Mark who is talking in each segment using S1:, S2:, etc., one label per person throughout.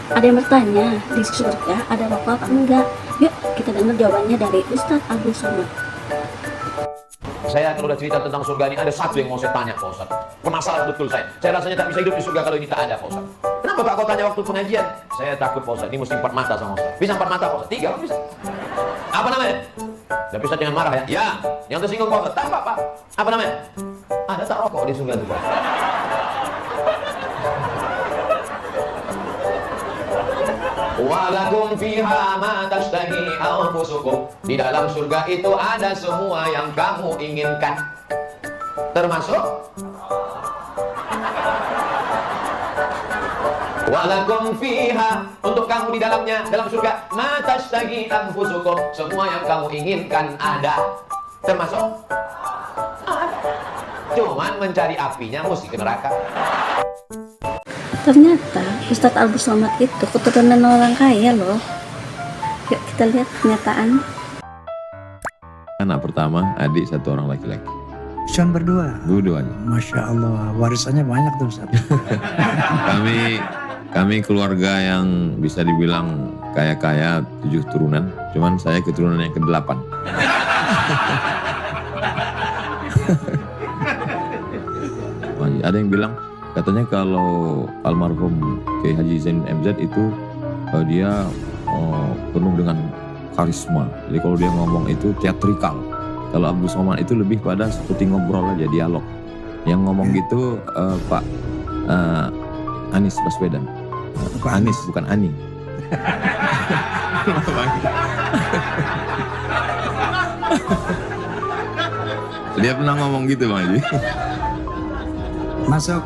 S1: Ada yang bertanya, di surga ada rokok apa enggak? Yuk kita dengar jawabannya dari Ustadz Abdul Somad.
S2: Saya kalau udah cerita tentang surga ini, ada satu yang mau saya tanya Pak Ustaz. Penasaran betul saya. Saya rasanya tak bisa hidup di surga kalau ini tak ada Pak Ustaz. Kenapa Pak kau tanya waktu pengajian? Saya takut Pak Ustaz, ini mesti 4 mata sama Ustaz. Bisa 4 mata Pak Ustaz? 3 bisa. Apa namanya? Dan bisa jangan marah ya. Ya, yang tersinggung Pak Ustaz. Tak Pak. Apa namanya? Ada tak rokok di surga itu Pak? Walakum fiha ma tashtahi anfusukum. Di dalam surga itu ada semua yang kamu inginkan. Termasuk walakum fiha, untuk kamu di dalamnya, dalam surga, ma tashtahi anfusukum, semua yang kamu inginkan ada. Termasuk ada. Cuman mencari apinya mesti ke neraka.
S1: Ternyata Ustadz Abdul Somad itu keturunan orang kaya loh. Yuk kita lihat kenyataan.
S3: Anak pertama, adik 1 orang laki-laki.
S4: Cuma berdua.
S3: Dua-duanya.
S4: Masya Allah, warisannya banyak tuh Ustaz.
S3: Kami keluarga yang bisa dibilang kaya-kaya 7 turunan. Cuman saya keturunan yang ke-8. Ada yang bilang, katanya kalau almarhum Kiai Haji Zain MZ itu dia penuh dengan karisma. Jadi kalau dia ngomong itu teatrikal. Kalau Abdul Somad itu lebih pada seperti ngobrol aja, dialog. Yang ngomong gitu Pak Anies Baswedan. Pak Anies, bukan Ani. Dia pernah ngomong gitu Bang Haji.
S4: Masuk.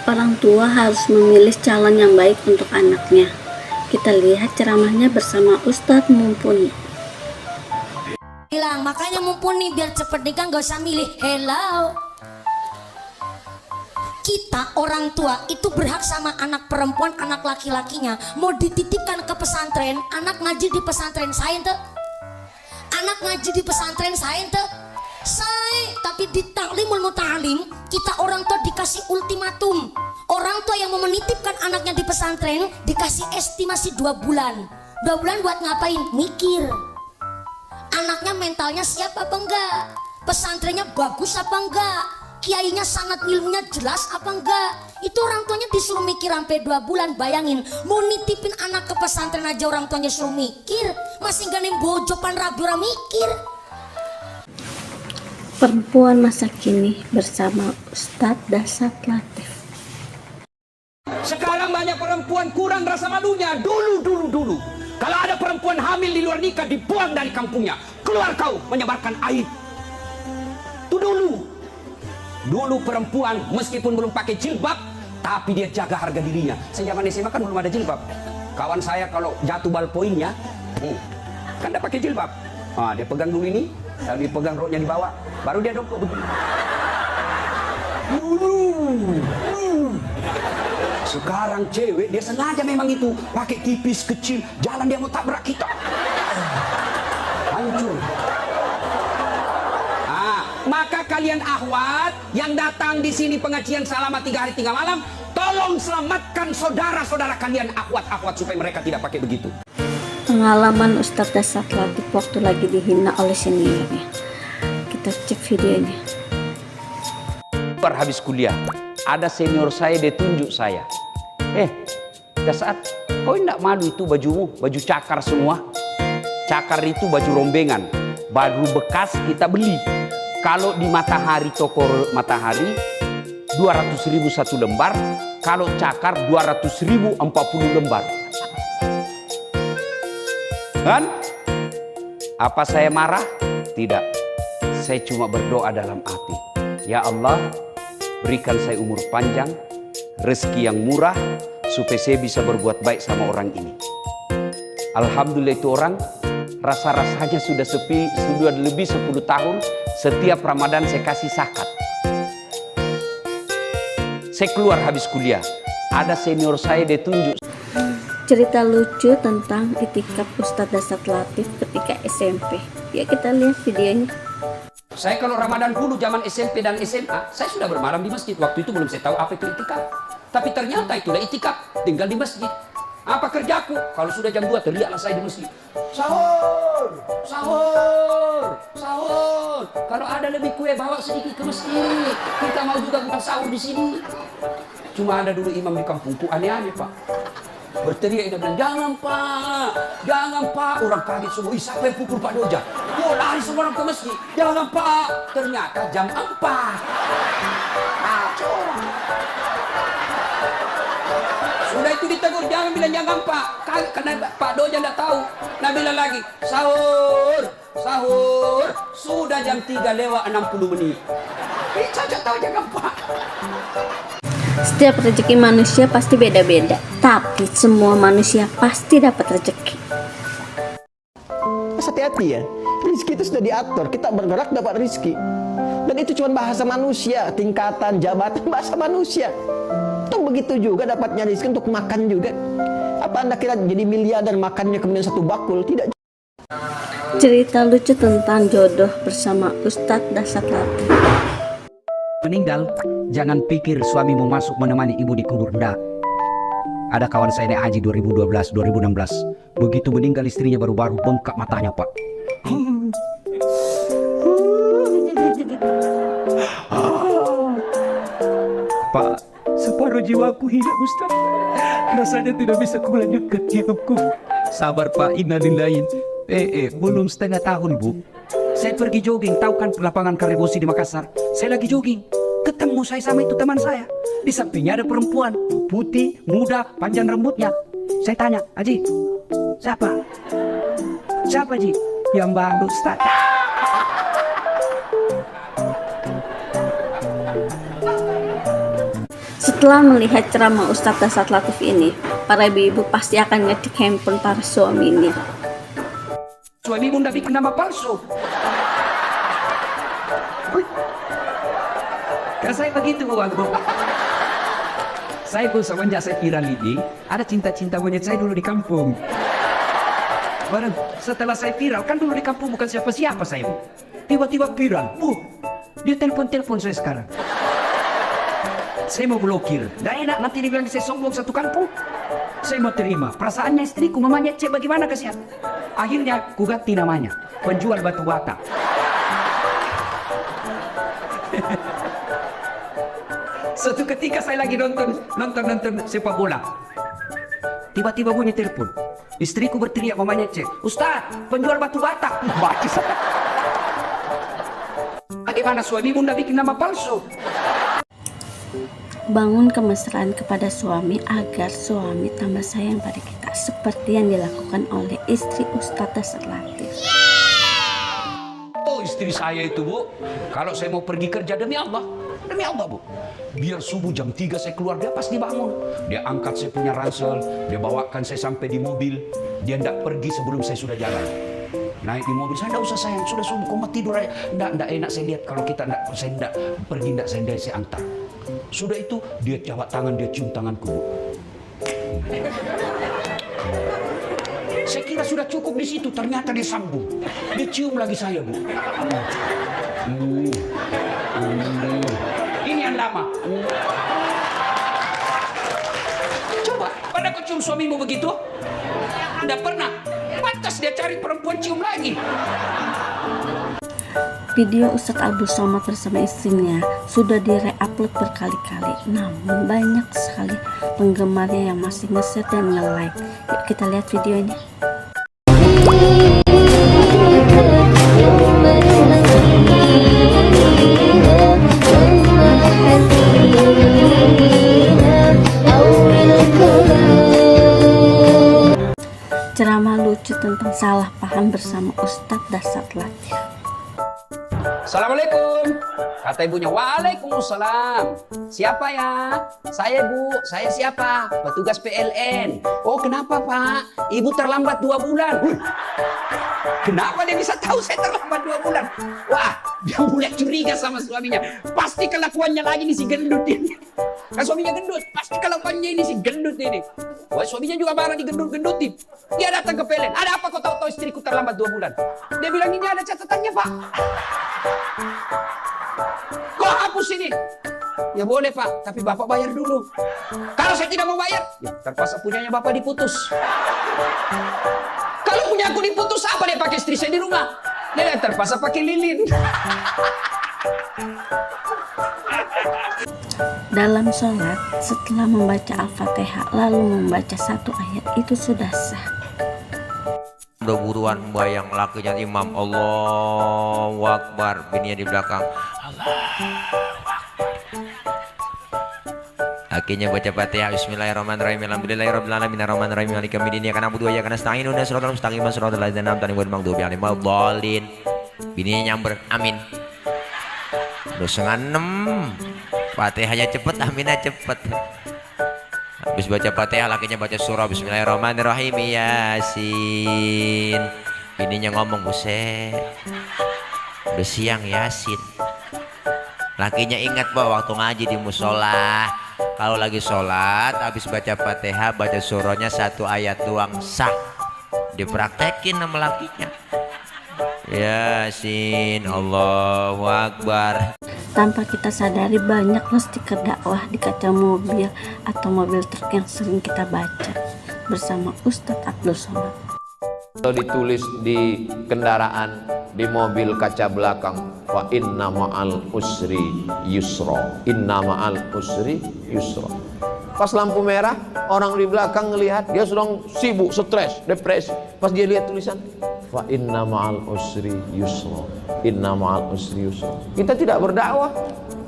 S1: Orang tua harus memilih calon yang baik untuk anaknya. Kita lihat ceramahnya bersama Ustadz Mumpuni.
S5: Bilang, makanya Mumpuni biar cepet nikah gak usah milih. Hello. Kita orang tua itu berhak sama anak perempuan, anak laki-lakinya. Mau dititipkan ke pesantren, anak ngaji di pesantren saya ente. Anak ngaji di pesantren saya ente. Tapi di taklimul muta'alim kita orang tua dikasih ultimatum. Orang tua yang mau menitipkan anaknya di pesantren dikasih estimasi 2 bulan. 2 bulan buat ngapain? Mikir. Anaknya mentalnya siap apa enggak? Pesantrennya bagus apa enggak? Kiainya sanad ilmunya jelas apa enggak? Itu orang tuanya disuruh mikir sampai 2 bulan. Bayangin, mau nitipin anak ke pesantren aja orang tuanya suruh mikir. Masih gak nih bojopan rabi orang mikir.
S1: Perempuan masa kini bersama Ustadz Dasat Latif.
S6: Sekarang banyak perempuan kurang rasa malunya. Dulu. Kalau ada perempuan hamil di luar nikah, dibuang dari kampungnya. Keluar kau menyebarkan aib. Itu dulu. Dulu perempuan meskipun belum pakai jilbab, tapi dia jaga harga dirinya. Zaman SMA kan belum ada jilbab. Kawan saya kalau jatuh ballpointnya, kan dia pakai jilbab. Dia pegang dulu ini, lalu dia pegang roknya di bawah, baru dia dongkok begini. Sekarang cewek dia sengaja memang itu pakai tipis kecil, jalan dia mau tabrak kita. Hancur. Maka kalian akhwat yang datang di sini pengajian selama 3 hari 3 malam, tolong selamatkan saudara-saudara kalian akhwat-akhwat supaya mereka tidak pakai begitu.
S1: Pengalaman Ustadz Dasat Latif waktu lagi dihina oleh seniornya. Kita cek videonya.
S6: Habis kuliah, ada senior saya, dia tunjuk saya. Dasat, kau enggak malu itu bajumu, baju cakar semua. Cakar itu baju rombengan, baju bekas kita beli. Kalau di Matahari, toko Matahari 200.000 1 lembar, kalau cakar 200.000 40 lembar. Kan? Apa saya marah? Tidak. Saya cuma berdoa dalam hati. Ya Allah, berikan saya umur panjang, rezeki yang murah, supaya saya bisa berbuat baik sama orang ini. Alhamdulillah itu orang, rasa-rasanya sudah sepi, sudah lebih 10 tahun, setiap Ramadan saya kasih zakat. Saya keluar habis kuliah, ada senior saya dia tunjuk.
S1: Cerita lucu tentang itikaf Ustadz Dasat Latif ketika SMP. Ya kita lihat videonya.
S6: Saya kalau Ramadan dulu zaman SMP dan SMA, saya sudah bermalam di masjid. Waktu itu belum saya tahu apa itu itikaf. Tapi ternyata itulah itikaf, tinggal di masjid. Apa kerjaku? Kalau sudah jam 2 teriaklah saya di masjid. Sahur, sahur, sahur. Kalau ada lebih kue bawa sedikit ke masjid. Kita mau juga bukan sahur di sini. Cuma ada dulu imam di kampungku aneh-aneh Pak. Berteriak dia bilang, jangan Pak. Orang kaget semua, siapa yang pukul Pak Doja? Oh, lari semua orang ke masjid. Jangan Pak. Ternyata jam 4. Sudah itu ditegur, jangan bilang jangan Pak. Karena Pak Doja tidak tahu. Nah bilang lagi, sahur, sahur. Sudah jam 3 lewat 60 menit. Ini Caca tahu jangan Pak.
S1: Setiap rezeki manusia pasti beda-beda, tapi semua manusia pasti dapat rezeki.
S7: Hati-hati ya, rezeki itu sudah diatur, kita bergerak dapat rezeki. Dan itu cuma bahasa manusia, tingkatan, jabatan, bahasa manusia. Toh begitu juga dapatnya rezeki untuk makan juga. Apa Anda kira jadi miliarder makannya kemudian satu bakul? Tidak.
S1: Cerita lucu tentang jodoh bersama Ustadz Dasat Latif.
S6: Meninggal, jangan pikir suamimu masuk menemani ibu di kubur. Enggak. Ada kawan saya naik haji 2012, 2016. Begitu meninggal istrinya baru-baru bengkak matanya Pak. Pak, separuh jiwaku hilang Ustaz. Rasanya tidak bisa kulanjutkan hidupku. Sabar Pak, innalillahi. Belum setengah tahun Bu. Saya pergi jogging, tahu kan lapangan Karibosi di Makassar. Saya lagi jogging, ketemu saya sama itu teman saya. Di sampingnya ada perempuan, putih, muda, panjang rambutnya. Saya tanya, Haji, siapa? Siapa Ji? Yang baru Ustaz.
S1: Setelah melihat ceramah Ustadz Dasat Latif ini, para ibu-ibu pasti akan ngecek handphone para suaminya.
S6: Suami bunda bikin nama palsu. Kan saya begitu Bu. Saya pun semenjak saya viral ini, ada cinta-cinta monyet saya dulu di kampung. Barang setelah saya viral, kan dulu di kampung bukan siapa-siapa saya Bu. Tiba-tiba viral, dia telepon saya sekarang. Saya mau blokir, nggak enak nanti dibilang saya sombong satu kampung. Saya mau terima, perasaannya istriku mamanya cek bagaimana kasihan. Akhirnya ku ganti namanya, penjual batu bata. Suatu ketika saya lagi nonton sepak bola. Tiba-tiba bunyi telepon. Istriku berteriak mamanya cek, Ustaz, penjual batu bata. Bagaimana suami bunda bikin nama palsu?
S1: Bangun kemesraan kepada suami agar suami tambah sayang pada kita, seperti yang dilakukan oleh istri Ustadz Dasat Latif.
S6: Oh, istri saya itu Bu, kalau saya mau pergi kerja demi Allah Bu, biar subuh jam 3 saya keluar, dia pasti bangun. Dia angkat saya punya ransel, dia bawakan saya sampai di mobil. Dia tidak pergi sebelum saya sudah jalan. Naik di mobil, saya tidak usah sayang, sudah subuh, kau mau tidur aja. Tidak enak saya lihat kalau kita saya tidak pergi, saya antar. Sudah itu, dia jawab tangan, dia cium tanganku Bu. Saya kira sudah cukup di situ, ternyata dia sambung. Dia cium lagi saya Bu. Ini yang lama. Coba, pada kau cium suamimu begitu? Tidak pernah. Pantas dia cari perempuan cium lagi.
S1: Video Ustadz Abdul Somad bersama istrinya sudah di-re-upload berkali-kali, namun banyak sekali penggemarnya yang masih nge-share dan nge-like. Yuk kita lihat videonya. Ceramah lucu tentang salah paham bersama Ustadz Dasat Latif.
S6: Assalamualaikum. Kata ibunya, waalaikumsalam. Siapa ya? Saya Bu, saya siapa? Petugas PLN. Oh kenapa Pak? Ibu terlambat 2 bulan. Kenapa dia bisa tahu saya terlambat 2 bulan? Wah, dia mulai curiga sama suaminya. Pasti kelakuannya lagi nih si gendut ini. Kan suaminya gendut, pasti kelakuannya ini si gendut ini. Wah, suaminya juga marah digendut-gendutin. Dia datang ke PLN. Ada apa kau tahu-tahu istriku terlambat 2 bulan? Dia bilang ini ada catatannya Pak. Kau hapus ini. Ya boleh Pak, tapi Bapak bayar dulu. Kalau saya tidak mau bayar, ya terpaksa punyanya Bapak diputus. Kalau punya aku diputus, apa dia pakai istri saya di rumah? Dia terpaksa pakai lilin.
S1: Dalam sholat, setelah membaca Al-Fatihah lalu membaca satu ayat itu sudah sah.
S8: Udah buruan bayang lakinya imam, Allahu Akbar, bininya di belakang akhirnya baca Fatihah, bismillahirrahmanirrahim, alhamdulillahirabbil alamin, arrahmanirrahim, maliki yaumiddin, iyyaka na'budu wa iyyaka nasta'in, ihdinas siratal mustaqim, siratal ladzina an'amta 'alaihim ghairil maghdubi 'alaihim waladdallin. Bininya nyamber, amin. Udah 5:30, Fatihahnya cepet, aminnya cepet. Habis baca Fatihah, lakinya baca surah bismillahirrahmanirrahim, Yasin. Bininya ngomong, buset, udah siang Yasin. Lakinya ingat bahwa waktu ngaji di musola, kalau lagi sholat habis baca Fatihah baca surahnya satu ayat doang sah. Dipraktekin sama lakinya, Yasin, Allahu Akbar.
S1: Tanpa kita sadari banyaklah stiker dakwah di kaca mobil atau mobil truk yang sering kita baca bersama Ustadz Abdul Somad.
S2: Kalau ditulis di kendaraan, di mobil kaca belakang, fa inna ma'al usri yusra, inna ma'al usri yusra. Pas lampu merah, orang di belakang ngelihat dia sedang sibuk, stres, depresi. Pas dia lihat tulisan, fa inna ma'al usri yusra, inna ma'al usri yusra. Kita tidak berdakwah,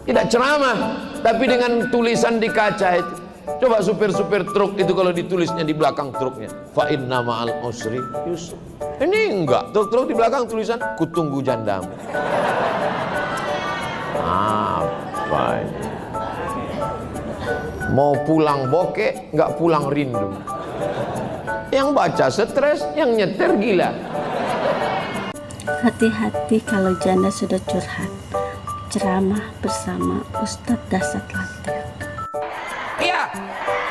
S2: tidak ceramah, tapi dengan tulisan di kaca itu. Coba supir-supir truk itu kalau ditulisnya di belakang truknya, fa inna ma'al usri yusra. Ini enggak, truk-truk di belakang tulisan, kutunggu jandamu. Apa ini? Mau pulang bokeh, nggak pulang rindu. Yang baca stres, yang nyetir gila.
S1: Hati-hati kalau janda sudah curhat. Ceramah bersama Ustadz Dasat Latif.
S6: Iya,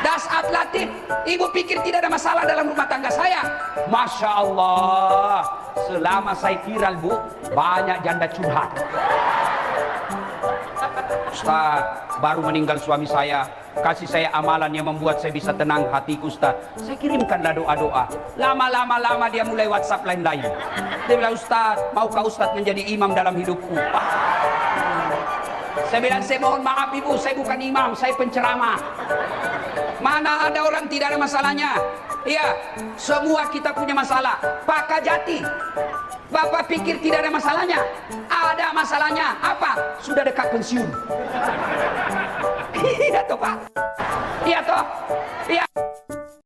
S6: Dasat Latif. Ibu pikir tidak ada masalah dalam rumah tangga saya? Masya Allah, selama saya viral Bu, banyak janda curhat. Ustaz, baru meninggal suami saya, kasih saya amalan yang membuat saya bisa tenang hatiku Ustaz. Saya kirimkanlah doa-doa. Lama-lama dia mulai WhatsApp lain-lain. Dia bilang, Ustaz, maukah Ustaz menjadi imam dalam hidupku? Saya bilang, saya mohon maaf Ibu, saya bukan imam, saya penceramah. Mana ada orang tidak ada masalahnya? Iya, semua kita punya masalah. Pak Kajati, Bapak pikir tidak ada masalahnya? Ada masalahnya. Apa? Sudah dekat pensiun. Iya toh Pak? Iya toh? Iya.